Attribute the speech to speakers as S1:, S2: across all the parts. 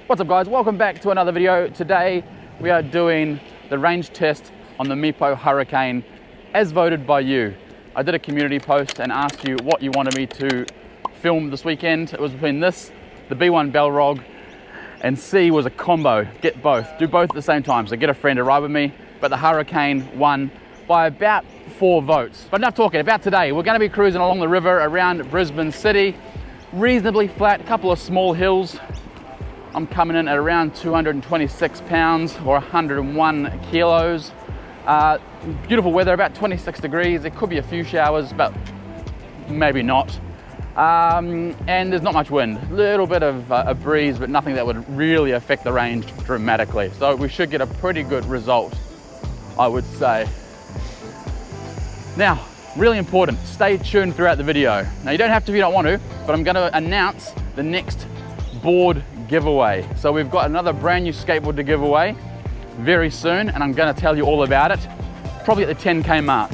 S1: What's up guys, welcome back to another video. Today we are doing the range test on the Meepo Hurricane as voted by you. I did a community post and asked you what you wanted me to film this weekend. It was between this, the B1 Balrog, and C was a combo. Get both, do both at the same time, so get a friend to ride with me. But the Hurricane won by about 4 votes. But enough talking about today. We're going to be cruising along the river around Brisbane City. Reasonably flat, a couple of small hills. I'm coming in at around 226 pounds or 101 kilos. Beautiful weather, about 26 degrees. There could be a few showers, but maybe not. And there's not much wind. A little bit of a breeze, but nothing that would really affect the range dramatically. So we should get a pretty good result, I would say. Now, really important, stay tuned throughout the video. Now you don't have to if you don't want to, but I'm going to announce the next board giveaway. So we've got another brand new skateboard to give away very soon, and I'm going to tell you all about it, probably at the 10K mark.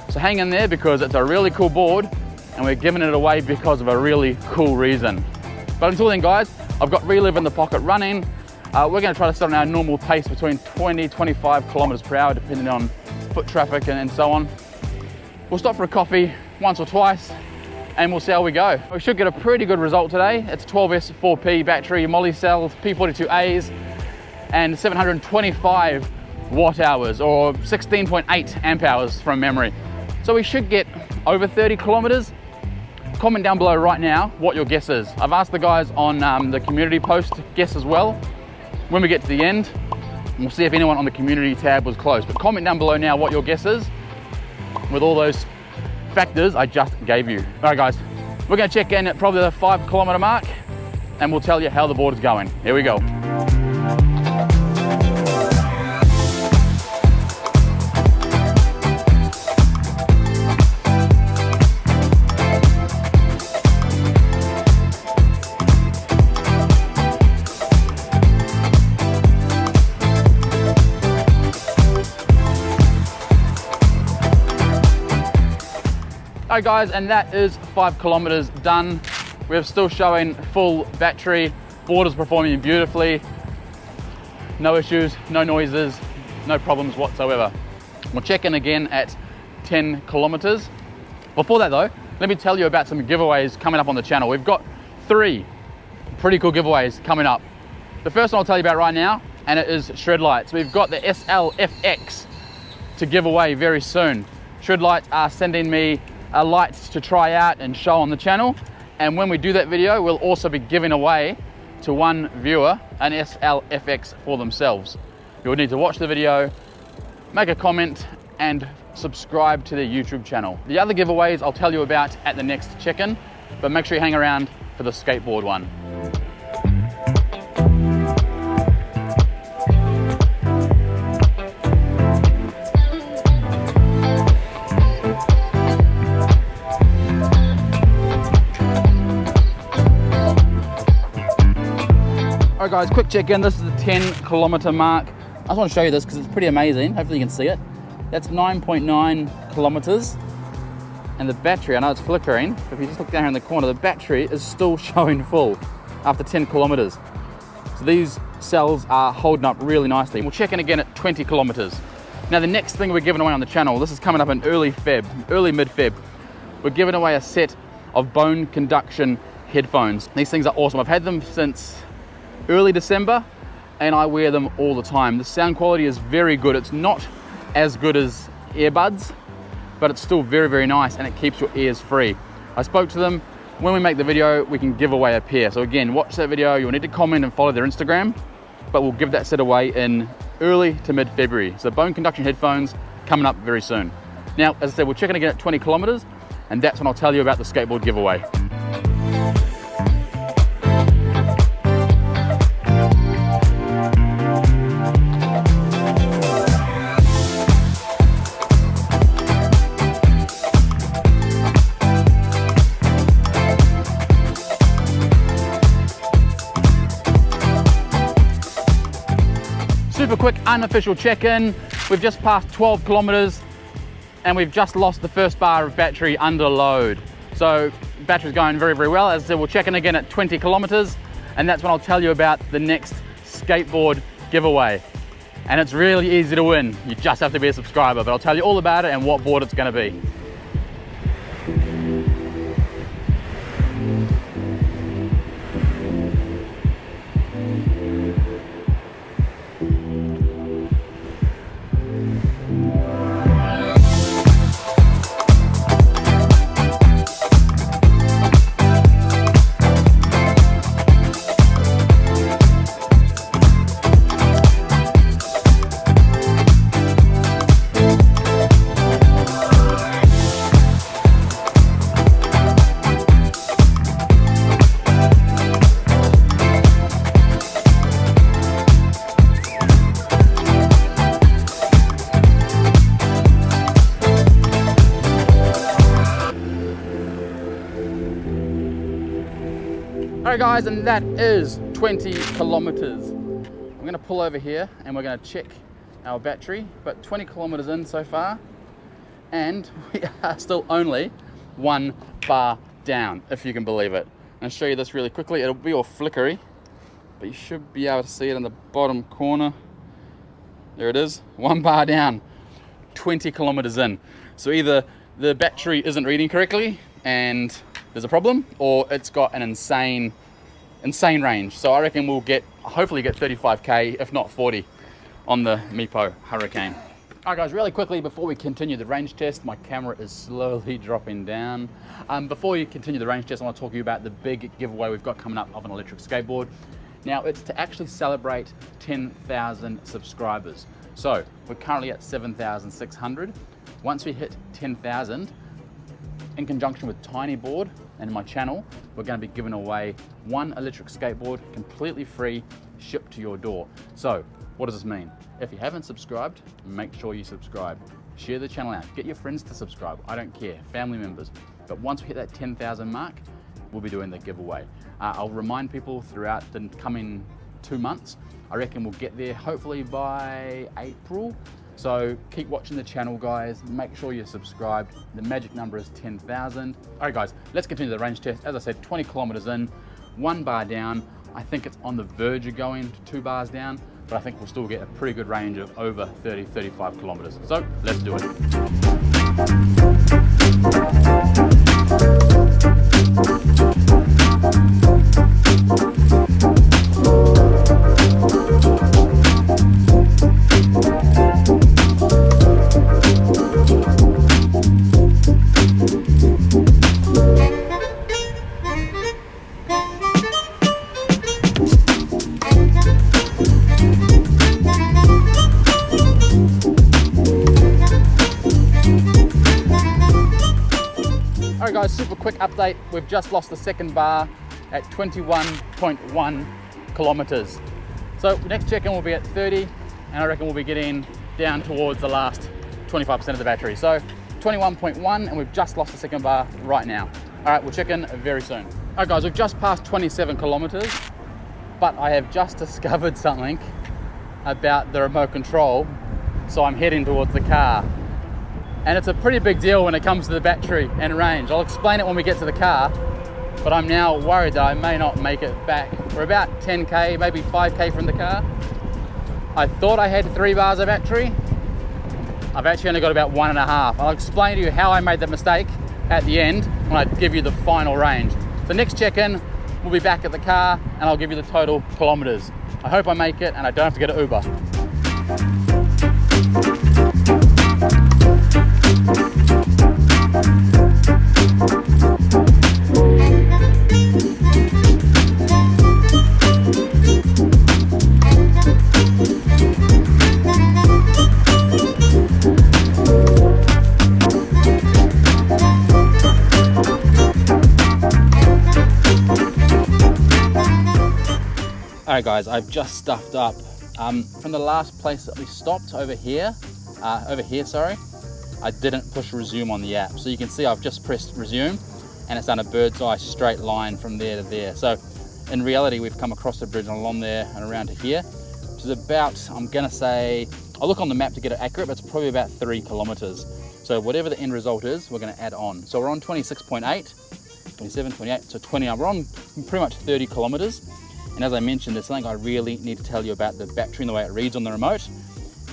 S1: So hang in there because it's a really cool board and we're giving it away because of a really cool reason. But until then guys, I've got Relive in the pocket running. We're going to try to set on our normal pace between 20-25 kilometers per hour depending on foot traffic and so on. We'll stop for a coffee once or twice and we'll see how we go. We should get a pretty good result today. It's a 12S4P battery, moly cells, P42As, and 725 watt hours or 16.8 amp hours from memory. So we should get over 30 kilometers. Comment down below right now what your guess is. I've asked the guys on the community post to guess as well. When we get to the end, we'll see if anyone on the community tab was close. But comment down below now what your guess is with all those factors I just gave you. All right guys, we're gonna check in at probably the 5 kilometer mark and we'll tell you how the board is going. Here we go. Alright guys, and that is 5 kilometers done. We're still showing full battery. Board is performing beautifully. No issues, no noises, no problems whatsoever. We'll check in again at 10 kilometers. Before that though, let me tell you about some giveaways coming up on the channel. We've got 3 pretty cool giveaways coming up. The first one I'll tell you about right now, and it is Shredlights. We've got the SLFX to give away very soon. Shredlights are sending me lights to try out and show on the channel, and when we do that video we'll also be giving away to one viewer an SLFX for themselves. You'll need to watch the video, make a comment and subscribe to their YouTube channel. The other giveaways I'll tell you about at the next check-in, but make sure you hang around for the skateboard one. Alright guys, quick check-in. This is the 10 kilometer mark. I just want to show you this because it's pretty amazing. Hopefully you can see it. That's 9.9 kilometers. And the battery, I know it's flickering, but if you just look down here in the corner, the battery is still showing full after 10 kilometers. So these cells are holding up really nicely. We'll check in again at 20 kilometers. Now the next thing we're giving away on the channel, this is coming up in early mid-Feb. We're giving away a set of bone conduction headphones. These things are awesome. I've had them since early December and I wear them all the time. The sound quality is very good. It's not as good as earbuds, but it's still very, very nice and it keeps your ears free. I spoke to them. When we make the video, we can give away a pair. So again, watch that video. You'll need to comment and follow their Instagram, but we'll give that set away in early to mid-February. So bone conduction headphones coming up very soon. Now, as I said, we're checking again at 20 kilometers and that's when I'll tell you about the skateboard giveaway. Super quick unofficial check-in. We've just passed 12 kilometers and we've just lost the first bar of battery under load. So battery's going very, very well. As I said, we'll check in again at 20 kilometers and that's when I'll tell you about the next skateboard giveaway. And it's really easy to win. You just have to be a subscriber, but I'll tell you all about it and what board it's gonna be. Alright guys, and that is 20 kilometers. I'm gonna pull over here and we're gonna check our battery, but 20 kilometers in so far, and we are still only 1 bar down, if you can believe it. I'll show you this really quickly. It'll be all flickery, but you should be able to see it in the bottom corner. There it is, 1 bar down, 20 kilometers in. So either the battery isn't reading correctly and there's a problem, or it's got an insane range. So I reckon we'll hopefully get 35k, if not 40, on the Meepo Hurricane. Alright guys, really quickly before we continue the range test, my camera is slowly dropping down. Before we continue the range test, I want to talk to you about the big giveaway we've got coming up of an electric skateboard. Now it's to actually celebrate 10,000 subscribers. So we're currently at 7,600. Once we hit 10,000, in conjunction with TYNEE board and my channel, we're going to be giving away 1 electric skateboard completely free, shipped to your door. So what does this mean? If you haven't subscribed, make sure you subscribe. Share the channel out, get your friends to subscribe, I don't care, family members. But once we hit that 10,000 mark, we'll be doing the giveaway. I'll remind people throughout the coming 2 months. I reckon we'll get there hopefully by April. So keep watching the channel guys, make sure you're subscribed. The magic number is 10,000. All right guys, let's continue the range test. As I said, 20 kilometers in, 1 bar down. I think it's on the verge of going to 2 bars down, but I think we'll still get a pretty good range of over 30, 35 kilometers. So let's do it. Alright guys, super quick update. We've just lost the second bar at 21.1 kilometers. So the next check-in will be at 30, and I reckon we'll be getting down towards the last 25% of the battery. So 21.1, and we've just lost the second bar right now. Alright, we'll check in very soon. Alright guys, we've just passed 27 kilometers, but I have just discovered something about the remote control, so I'm heading towards the car. And it's a pretty big deal when it comes to the battery and range. I'll explain it when we get to the car, but I'm now worried that I may not make it back. We're about 10k, maybe 5k from the car. I thought I had 3 bars of battery. I've actually only got about 1.5. I'll explain to you how I made that mistake at the end when I give you the final range. So next check-in, we'll be back at the car and I'll give you the total kilometers. I hope I make it and I don't have to get an Uber. Alright guys, I've just stuffed up. From the last place that we stopped over here, I didn't push resume on the app. So you can see I've just pressed resume and it's done a bird's eye straight line from there to there. So in reality, we've come across the bridge and along there and around to here, which is about, I'm gonna say, I'll look on the map to get it accurate, but it's probably about 3 kilometers. So whatever the end result is, we're gonna add on. So we're on 26.8, 27, 28, so 20, we're on pretty much 30 kilometers. And as I mentioned, there's something I really need to tell you about the battery and the way it reads on the remote.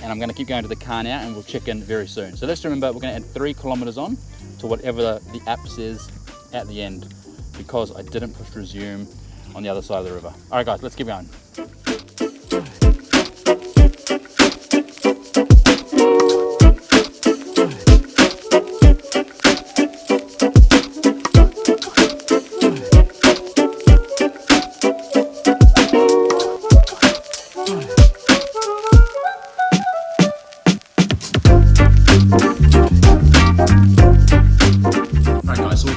S1: And I'm gonna keep going to the car now and we'll check in very soon. So let's remember, we're gonna add 3 kilometers on to whatever the app says at the end, because I didn't push resume on the other side of the river. All right guys, let's keep going.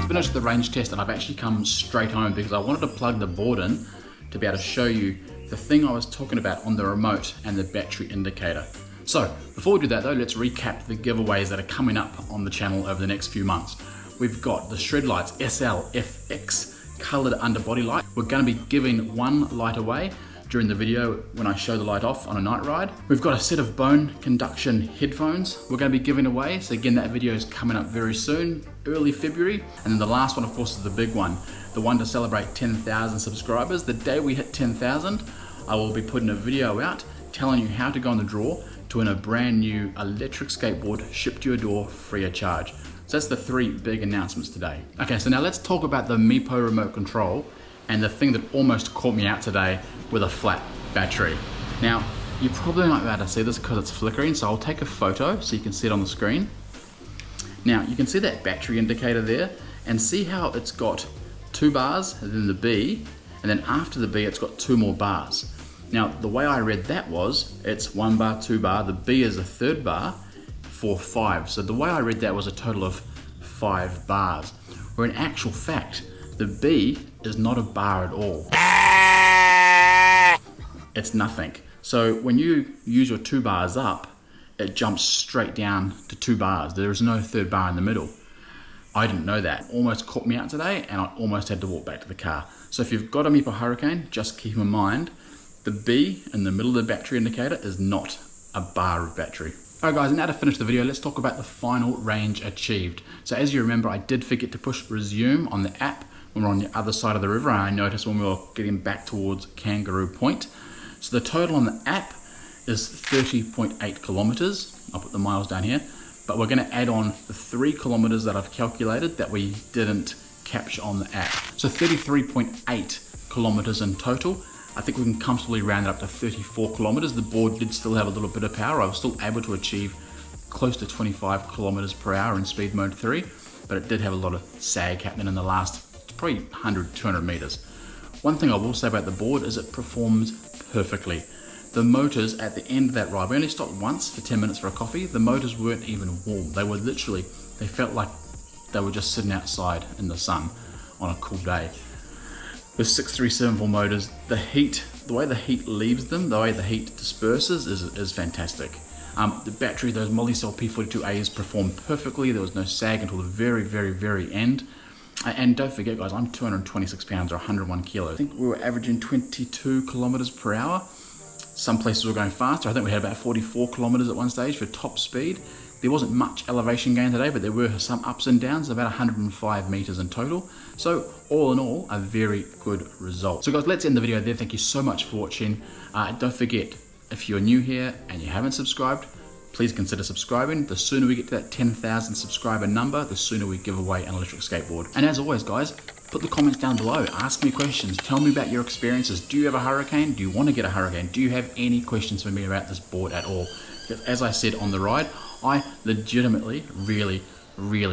S1: Finished the range test and I've actually come straight home because I wanted to plug the board in to be able to show you the thing I was talking about on the remote and the battery indicator. So before we do that though, let's recap the giveaways that are coming up on the channel over the next few months. We've got the Shredlights SL FX colored underbody light. We're going to be giving 1 light away during the video when I show the light off on a night ride. We've got a set of bone conduction headphones we're going to be giving away. So again, that video is coming up very soon, early February. And then the last one, of course, is the big one, the one to celebrate 10,000 subscribers. The day we hit 10,000, I will be putting a video out telling you how to go on the draw to win a brand new electric skateboard shipped to your door free of charge. So that's the 3 big announcements today. Okay, so now let's talk about the Meepo remote control and the thing that almost caught me out today with a flat battery. Now, you probably might be able to see this because it's flickering, so I'll take a photo so you can see it on the screen. Now, you can see that battery indicator there, and see how it's got 2 bars, and then the B, and then after the B, it's got 2 more bars. Now, the way I read that was, it's 1 bar, 2 bar, the B is a 3rd bar, 4, 5. So the way I read that was a total of 5 bars, where in actual fact, the B is not a bar at all. It's nothing. So when you use your 2 bars up, it jumps straight down to 2 bars. There is no 3rd bar in the middle. I didn't know that. Almost caught me out today and I almost had to walk back to the car. So if you've got a Meepo Hurricane, just keep in mind, the B in the middle of the battery indicator is not a bar of battery. Alright guys, now to finish the video, let's talk about the final range achieved. So as you remember, I did forget to push resume on the app when we're on the other side of the river, and I noticed when we were getting back towards Kangaroo Point. So the total on the app is 30.8 kilometers. I'll put the miles down here, but we're going to add on the 3 kilometers that I've calculated that we didn't capture on the app. So 33.8 kilometers in total. I think we can comfortably round it up to 34 kilometers. The board did still have a little bit of power. I was still able to achieve close to 25 kilometers per hour in speed mode 3, but it did have a lot of sag happening in the last probably 100, 200 meters. One thing I will say about the board is it performs perfectly. The motors at the end of that ride, we only stopped once for 10 minutes for a coffee. The motors weren't even warm. They were literally, they felt like they were just sitting outside in the sun on a cool day. With 6374 motors, the heat, the way the heat leaves them, the way the heat disperses is fantastic. The battery, those multi-cell P42As performed perfectly. There was no sag until the very, very, very end. And don't forget guys, I'm 226 pounds or 101 kilos. I think we were averaging 22 kilometers per hour. Some places were going faster. I think we had about 44 kilometers at one stage for top speed. There wasn't much elevation gain today, but there were some ups and downs, about 105 meters in total. So all in all, a very good result. So guys, let's end the video there. Thank you so much for watching. Don't forget, if you're new here and you haven't subscribed, please consider subscribing. The sooner we get to that 10,000 subscriber number, the sooner we give away an electric skateboard. And as always guys, put the comments down below. Ask me questions. Tell me about your experiences. Do you have a Hurricane? Do you want to get a Hurricane? Do you have any questions for me about this board at all? Because as I said on the ride, I legitimately really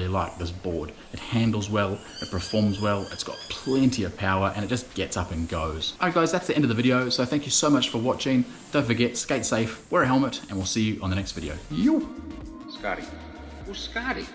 S1: like this board. It handles well, it performs well, it's got plenty of power, and it just gets up and goes. Alright guys, that's the end of the video, so thank you so much for watching. Don't forget, skate safe, wear a helmet, and we'll see you on the next video. Yo!
S2: Scotty. Who's Scotty?